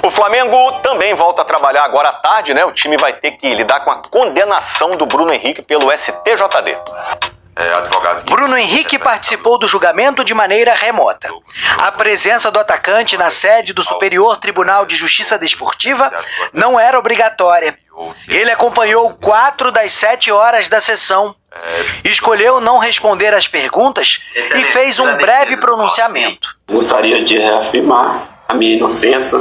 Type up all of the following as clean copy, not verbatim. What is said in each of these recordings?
O Flamengo também volta a trabalhar agora à tarde, né? O time vai ter que lidar com a condenação do Bruno Henrique pelo STJD. Bruno Henrique participou do julgamento de maneira remota. A presença do atacante na sede do Superior Tribunal de Justiça Desportiva não era obrigatória. Ele acompanhou 4 das 7 horas da sessão. Escolheu não responder às perguntas e fez um breve pronunciamento. Gostaria de reafirmar a minha inocência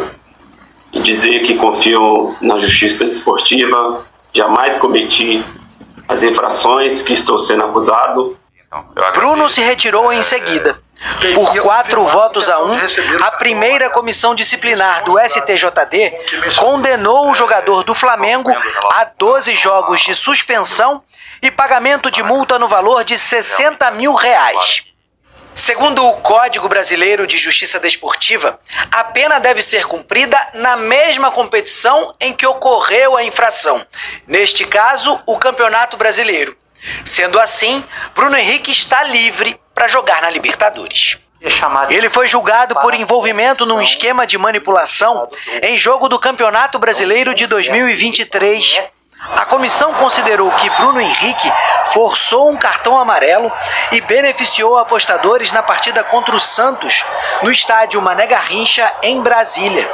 e dizer que confio na justiça desportiva, jamais cometi as infrações que estou sendo acusado. Bruno se retirou em seguida. Por 4 votos a 1, a primeira comissão disciplinar do STJD condenou o jogador do Flamengo a 12 jogos de suspensão e pagamento de multa no valor de R$60 mil. Segundo o Código Brasileiro de Justiça Desportiva, a pena deve ser cumprida na mesma competição em que ocorreu a infração, neste caso, o Campeonato Brasileiro. Sendo assim, Bruno Henrique está livre para jogar na Libertadores. Ele foi julgado por envolvimento num esquema de manipulação em jogo do Campeonato Brasileiro de 2023. A comissão considerou que Bruno Henrique forçou um cartão amarelo e beneficiou apostadores na partida contra o Santos, no estádio Mané Garrincha, em Brasília.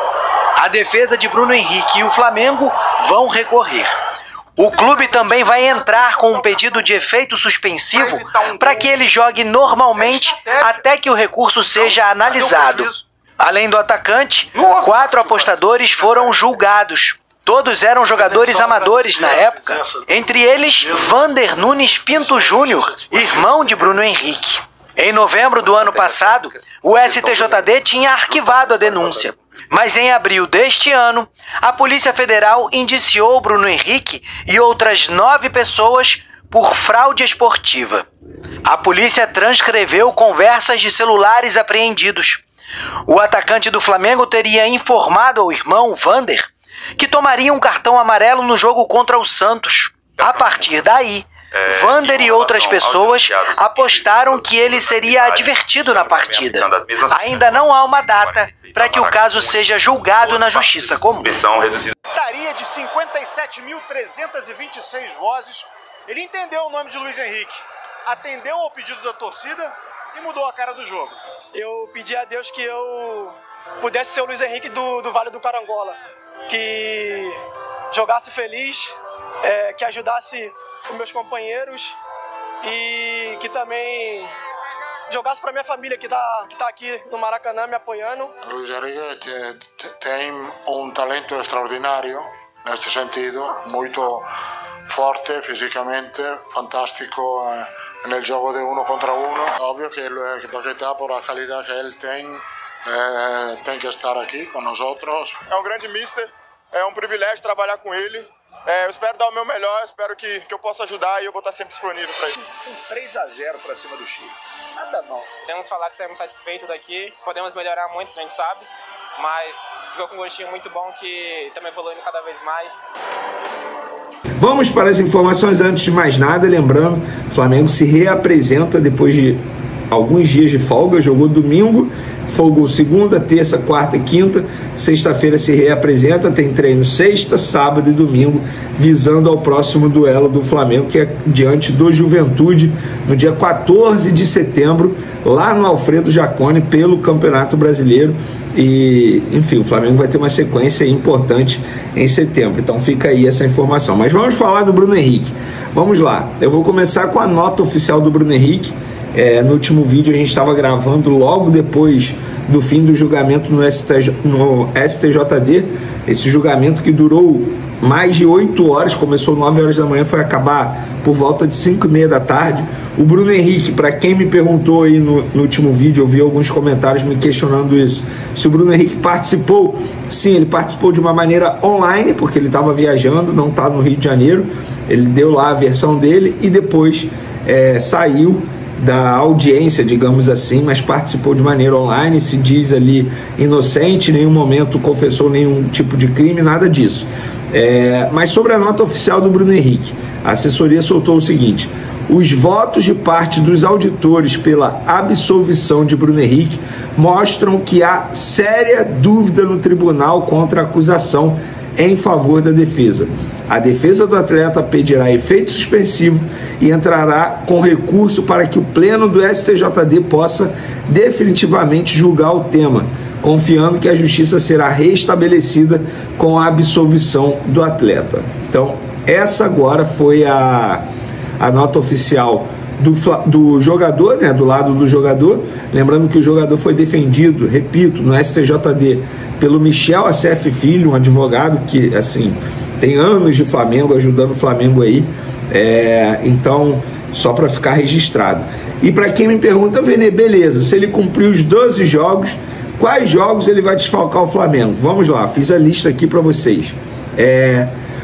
A defesa de Bruno Henrique e o Flamengo vão recorrer. O clube também vai entrar com um pedido de efeito suspensivo para que ele jogue normalmente até que o recurso seja analisado. Além do atacante, 4 apostadores foram julgados. Todos eram jogadores amadores na época, entre eles Vander Nunes Pinto Júnior, irmão de Bruno Henrique. Em novembro do ano passado, o STJD tinha arquivado a denúncia. Mas em abril deste ano, a Polícia Federal indiciou Bruno Henrique e outras 9 pessoas por fraude esportiva. A polícia transcreveu conversas de celulares apreendidos. O atacante do Flamengo teria informado ao irmão Vander que tomaria um cartão amarelo no jogo contra o Santos. A partir daí, Vander e outras pessoas apostaram que ele seria advertido na partida. Ainda não há uma data para que o caso seja julgado na Justiça Comum. Daria de 57.326 vozes, ele entendeu o nome de Luiz Henrique, atendeu ao pedido da torcida e mudou a cara do jogo. Eu pedi a Deus que eu pudesse ser o Luiz Henrique do Vale do Carangola, que jogasse feliz, que ajudasse os meus companheiros e que também jogasse para minha família que tá aqui no Maracanã me apoiando. Luis Henrique tem um talento extraordinário nesse sentido, muito forte fisicamente, fantástico nel jogo de 1 contra 1. Óbvio que Paquetá, por a qualidade que ele tem que estar aqui com nós. É um grande mister, é um privilégio trabalhar com ele. Eu espero dar o meu melhor, espero que eu possa ajudar e eu vou estar sempre disponível para ele. 3-0 para cima do Chile. Nada mal. Temos que falar que saímos satisfeitos daqui, podemos melhorar muito, a gente sabe, mas ficou com um gostinho muito bom que estamos evoluindo cada vez mais. Vamos para as informações antes de mais nada, lembrando, o Flamengo se reapresenta depois de alguns dias de folga, jogou domingo, folgou segunda, terça, quarta e quinta, sexta-feira se reapresenta, tem treino sexta, sábado e domingo, visando ao próximo duelo do Flamengo, que é diante do Juventude, no dia 14 de setembro, lá no Alfredo Jaconi, pelo Campeonato Brasileiro. E, enfim, o Flamengo vai ter uma sequência importante em setembro, então fica aí essa informação. Mas vamos falar do Bruno Henrique. Vamos lá, eu vou começar com a nota oficial do Bruno Henrique. No último vídeo a gente estava gravando logo depois do fim do julgamento no STJD, esse julgamento que durou mais de 8 horas, começou 9 horas da manhã, foi acabar por volta de 5h30 da tarde. O Bruno Henrique, para quem me perguntou aí no último vídeo, eu vi alguns comentários me questionando isso, se o Bruno Henrique participou. Sim, ele participou de uma maneira online, porque ele estava viajando, não está no Rio de Janeiro, ele deu lá a versão dele e depois saiu da audiência, digamos assim, mas participou de maneira online, se diz ali inocente, em nenhum momento confessou nenhum tipo de crime, nada disso. Mas sobre a nota oficial do Bruno Henrique, a assessoria soltou o seguinte: Os votos de parte dos auditores pela absolvição de Bruno Henrique mostram que há séria dúvida no tribunal contra a acusação em favor da defesa. A defesa do atleta pedirá efeito suspensivo e entrará com recurso para que o pleno do STJD possa definitivamente julgar o tema, confiando que a justiça será restabelecida com a absolvição do atleta. Então, essa agora foi a nota oficial do jogador, né, do lado do jogador. Lembrando que o jogador foi defendido, repito, no STJD pelo Michel ACF Filho, um advogado que, assim, tem anos de Flamengo, ajudando o Flamengo aí. Então, só para ficar registrado. E para quem me pergunta, Vene, beleza, se ele cumprir os 12 jogos, quais jogos ele vai desfalcar o Flamengo? Vamos lá, fiz a lista aqui para vocês.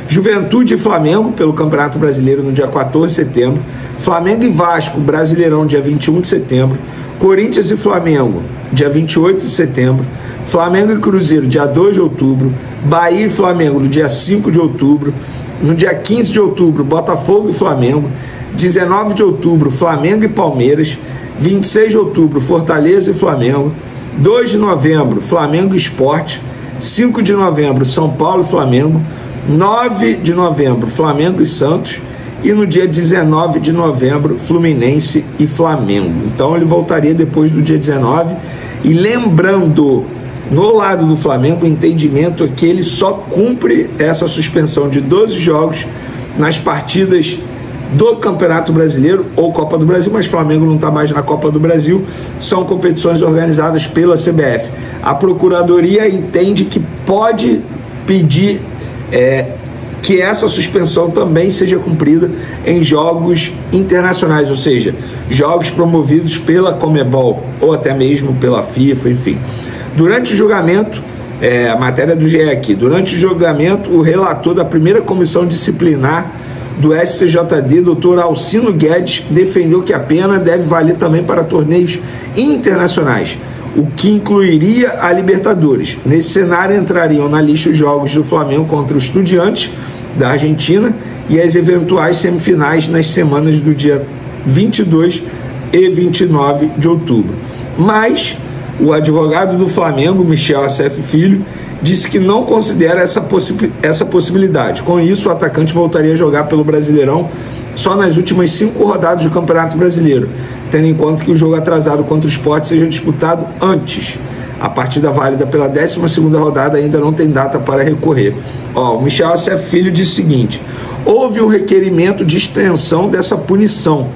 Juventude e Flamengo pelo Campeonato Brasileiro no dia 14 de setembro, Flamengo e Vasco, Brasileirão, dia 21 de setembro, Corinthians e Flamengo, dia 28 de setembro, Flamengo e Cruzeiro, dia 2 de outubro, Bahia e Flamengo, no dia 5 de outubro, no dia 15 de outubro, Botafogo e Flamengo, 19 de outubro, Flamengo e Palmeiras, 26 de outubro, Fortaleza e Flamengo, 2 de novembro, Flamengo e Sport, 5 de novembro, São Paulo e Flamengo, 9 de novembro, Flamengo e Santos, e no dia 19 de novembro, Fluminense e Flamengo. Então ele voltaria depois do dia 19, e lembrando, no lado do Flamengo, o entendimento é que ele só cumpre essa suspensão de 12 jogos nas partidas do Campeonato Brasileiro ou Copa do Brasil, mas o Flamengo não está mais na Copa do Brasil, são competições organizadas pela CBF. A Procuradoria entende que pode pedir que essa suspensão também seja cumprida em jogos internacionais, ou seja, jogos promovidos pela Conmebol ou até mesmo pela FIFA, enfim. Durante o julgamento, a matéria do GE aqui, durante o julgamento, o relator da primeira comissão disciplinar do STJD, Dr. Alcino Guedes, defendeu que a pena deve valer também para torneios internacionais, o que incluiria a Libertadores. Nesse cenário entrariam na lista os jogos do Flamengo contra o Estudiantes da Argentina e as eventuais semifinais nas semanas do dia 22 e 29 de outubro. Mas o advogado do Flamengo, Michel ACF Filho, disse que não considera essa possibilidade. Com isso, o atacante voltaria a jogar pelo Brasileirão só nas últimas 5 rodadas do Campeonato Brasileiro, tendo em conta que o jogo atrasado contra o Sport seja disputado antes. A partida válida pela 12ª rodada ainda não tem data para recorrer. O Michel ACF Filho disse o seguinte: houve um requerimento de extensão dessa punição,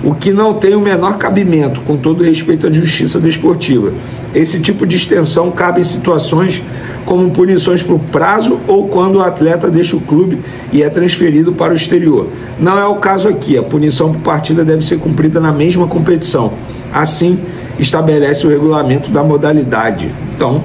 o que não tem o menor cabimento, com todo respeito à justiça desportiva. Esse tipo de extensão cabe em situações como punições por prazo ou quando o atleta deixa o clube e é transferido para o exterior. Não é o caso aqui. A punição por partida deve ser cumprida na mesma competição. Assim, estabelece o regulamento da modalidade. Então,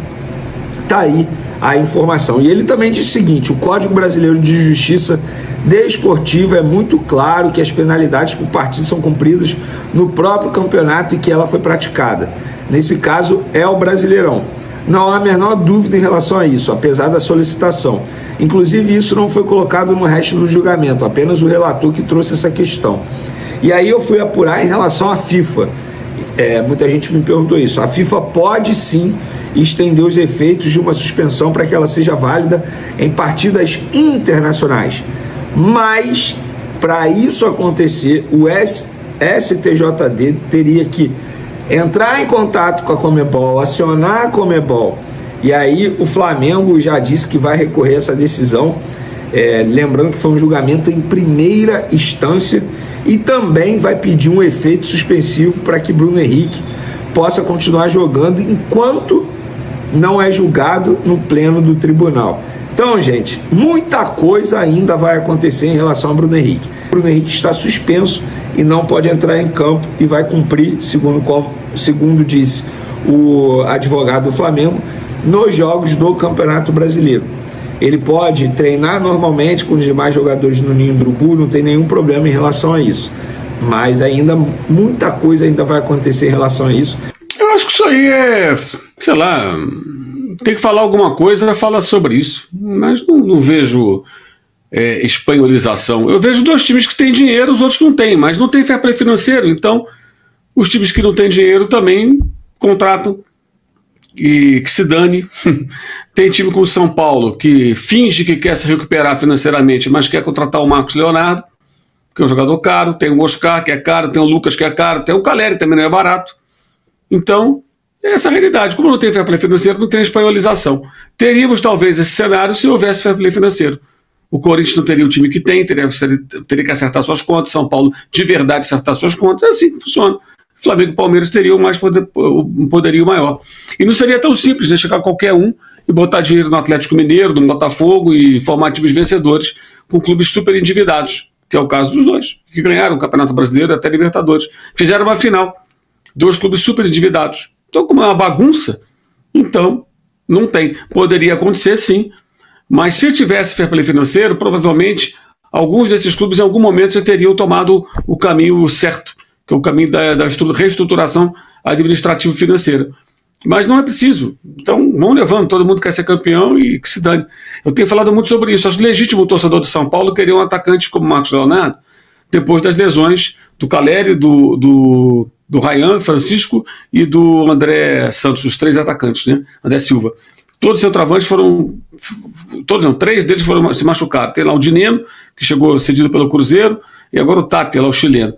tá aí a informação. E ele também disse o seguinte: o Código Brasileiro de Justiça Desportiva é muito claro que as penalidades por partida são cumpridas no próprio campeonato em que ela foi praticada. Nesse caso, é o Brasileirão. Não há a menor dúvida em relação a isso, apesar da solicitação. Inclusive, isso não foi colocado no resto do julgamento, apenas o relator que trouxe essa questão. E aí eu fui apurar em relação à FIFA. Muita gente me perguntou isso. A FIFA pode sim estender os efeitos de uma suspensão para que ela seja válida em partidas internacionais. Mas, para isso acontecer, o STJD teria que entrar em contato com a Conmebol, acionar a Conmebol, e aí o Flamengo já disse que vai recorrer a essa decisão, lembrando que foi um julgamento em primeira instância, e também vai pedir um efeito suspensivo para que Bruno Henrique possa continuar jogando enquanto não é julgado no pleno do tribunal. Então, gente, muita coisa ainda vai acontecer em relação a Bruno Henrique. Bruno Henrique está suspenso e não pode entrar em campo e vai cumprir, segundo disse o advogado do Flamengo, nos jogos do Campeonato Brasileiro. Ele pode treinar normalmente com os demais jogadores no Ninho do Urubu, não tem nenhum problema em relação a isso. Mas ainda, muita coisa ainda vai acontecer em relação a isso. Eu acho que isso aí sei lá, tem que falar alguma coisa, fala sobre isso. Mas não vejo espanholização. Eu vejo dois times que têm dinheiro, os outros não têm, mas não tem fair play financeiro. Então, os times que não têm dinheiro também contratam e que se dane. Tem time como o São Paulo que finge que quer se recuperar financeiramente, mas quer contratar o Marcos Leonardo, que é um jogador caro, tem o Oscar, que é caro, tem o Lucas, que é caro, tem o Caleri, também não é barato. Então, essa é a realidade. Como não tem fair play financeiro, não tem espanholização. Teríamos talvez esse cenário se houvesse fair play financeiro. O Corinthians não teria o time que tem, teria que acertar suas contas, São Paulo de verdade acertar suas contas, é assim que funciona. Flamengo e Palmeiras teriam um poderio maior. E não seria tão simples, né, chegar qualquer um e botar dinheiro no Atlético Mineiro, no Botafogo e formar times vencedores com clubes super endividados, que é o caso dos dois, que ganharam o Campeonato Brasileiro até Libertadores. Fizeram uma final, 2 clubes super endividados. Então, como é uma bagunça, então não tem. Poderia acontecer sim, mas se tivesse fair play financeiro, provavelmente alguns desses clubes em algum momento já teriam tomado o caminho certo, que é o caminho da reestruturação administrativo-financeira. Mas não é preciso. Então, vão levando, todo mundo quer ser campeão e que se dane. Eu tenho falado muito sobre isso. Acho legítimo o torcedor de São Paulo querer um atacante como o Marcos Leonardo, depois das lesões do Caleri, do Ryan, Francisco e do André Santos, os 3 atacantes, né? André Silva. Todos os centroavantes foram... Todos não, 3 deles se machucaram. Tem lá o Dineno, que chegou cedido pelo Cruzeiro, e agora o Tapia, lá o chileno.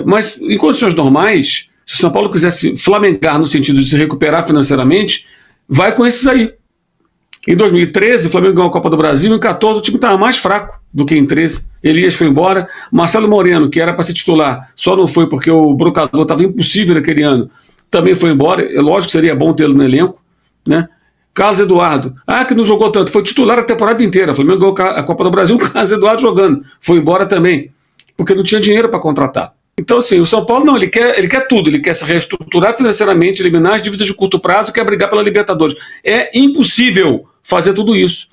Mas em condições normais, se o São Paulo quisesse flamengar no sentido de se recuperar financeiramente, vai com esses aí. Em 2013, o Flamengo ganhou a Copa do Brasil, em 2014 o time estava mais fraco do que em 13. Elias foi embora, Marcelo Moreno, que era para ser titular, só não foi porque o brocador estava impossível naquele ano, também foi embora. É lógico que seria bom tê-lo no elenco, né? Carlos Eduardo, que não jogou tanto, foi titular a temporada inteira. O Flamengo ganhou a Copa do Brasil, o Carlos Eduardo jogando, foi embora também, porque não tinha dinheiro para contratar. Então, assim, o São Paulo não, ele quer tudo, ele quer se reestruturar financeiramente, eliminar as dívidas de curto prazo, quer brigar pela Libertadores. É impossível fazer tudo isso.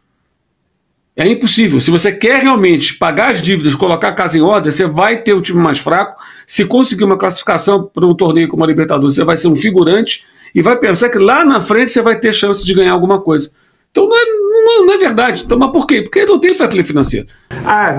É impossível. Se você quer realmente pagar as dívidas, colocar a casa em ordem, você vai ter um time mais fraco. Se conseguir uma classificação para um torneio como a Libertadores, você vai ser um figurante e vai pensar que lá na frente você vai ter chance de ganhar alguma coisa. Então não é verdade. Então, mas por quê? Porque não tem fair play financeiro.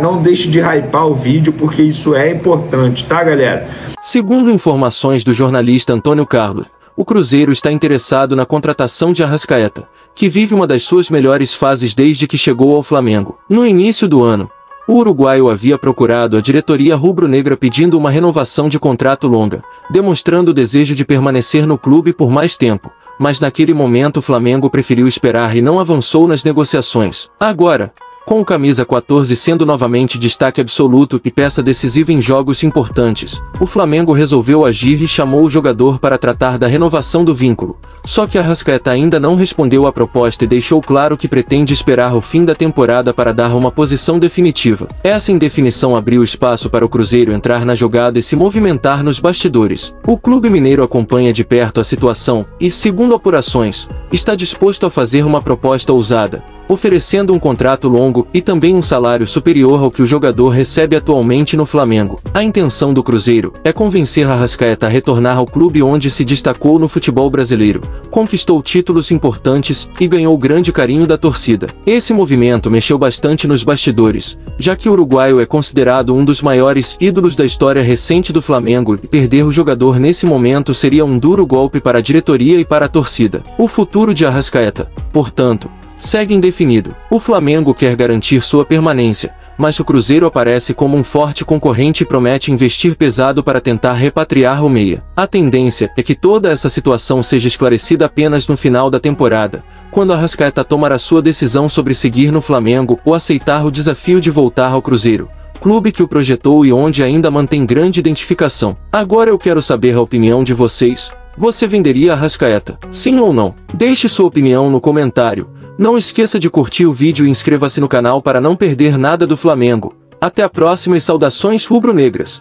Não deixe de hypar o vídeo, porque isso é importante, tá, galera? Segundo informações do jornalista Antônio Carlos, o Cruzeiro está interessado na contratação de Arrascaeta, que vive uma das suas melhores fases desde que chegou ao Flamengo. No início do ano, o uruguaio havia procurado a diretoria rubro-negra pedindo uma renovação de contrato longa, demonstrando o desejo de permanecer no clube por mais tempo. Mas naquele momento o Flamengo preferiu esperar e não avançou nas negociações. Agora, com o camisa 14 sendo novamente destaque absoluto e peça decisiva em jogos importantes, o Flamengo resolveu agir e chamou o jogador para tratar da renovação do vínculo. Só que Arrascaeta ainda não respondeu à proposta e deixou claro que pretende esperar o fim da temporada para dar uma posição definitiva. Essa indefinição abriu espaço para o Cruzeiro entrar na jogada e se movimentar nos bastidores. O clube mineiro acompanha de perto a situação e, segundo apurações, está disposto a fazer uma proposta ousada, oferecendo um contrato longo e também um salário superior ao que o jogador recebe atualmente no Flamengo. A intenção do Cruzeiro é convencer Arrascaeta a retornar ao clube onde se destacou no futebol brasileiro, conquistou títulos importantes e ganhou grande carinho da torcida. Esse movimento mexeu bastante nos bastidores, já que o uruguaio é considerado um dos maiores ídolos da história recente do Flamengo e perder o jogador nesse momento seria um duro golpe para a diretoria e para a torcida. O futuro de Arrascaeta, portanto, segue indefinido. O Flamengo quer garantir sua permanência, mas o Cruzeiro aparece como um forte concorrente e promete investir pesado para tentar repatriar o meia. A tendência é que toda essa situação seja esclarecida apenas no final da temporada, quando Arrascaeta tomar a sua decisão sobre seguir no Flamengo ou aceitar o desafio de voltar ao Cruzeiro, clube que o projetou e onde ainda mantém grande identificação. Agora eu quero saber a opinião de vocês. Você venderia Arrascaeta? Sim ou não? Deixe sua opinião no comentário. Não esqueça de curtir o vídeo e inscreva-se no canal para não perder nada do Flamengo. Até a próxima e saudações rubro-negras!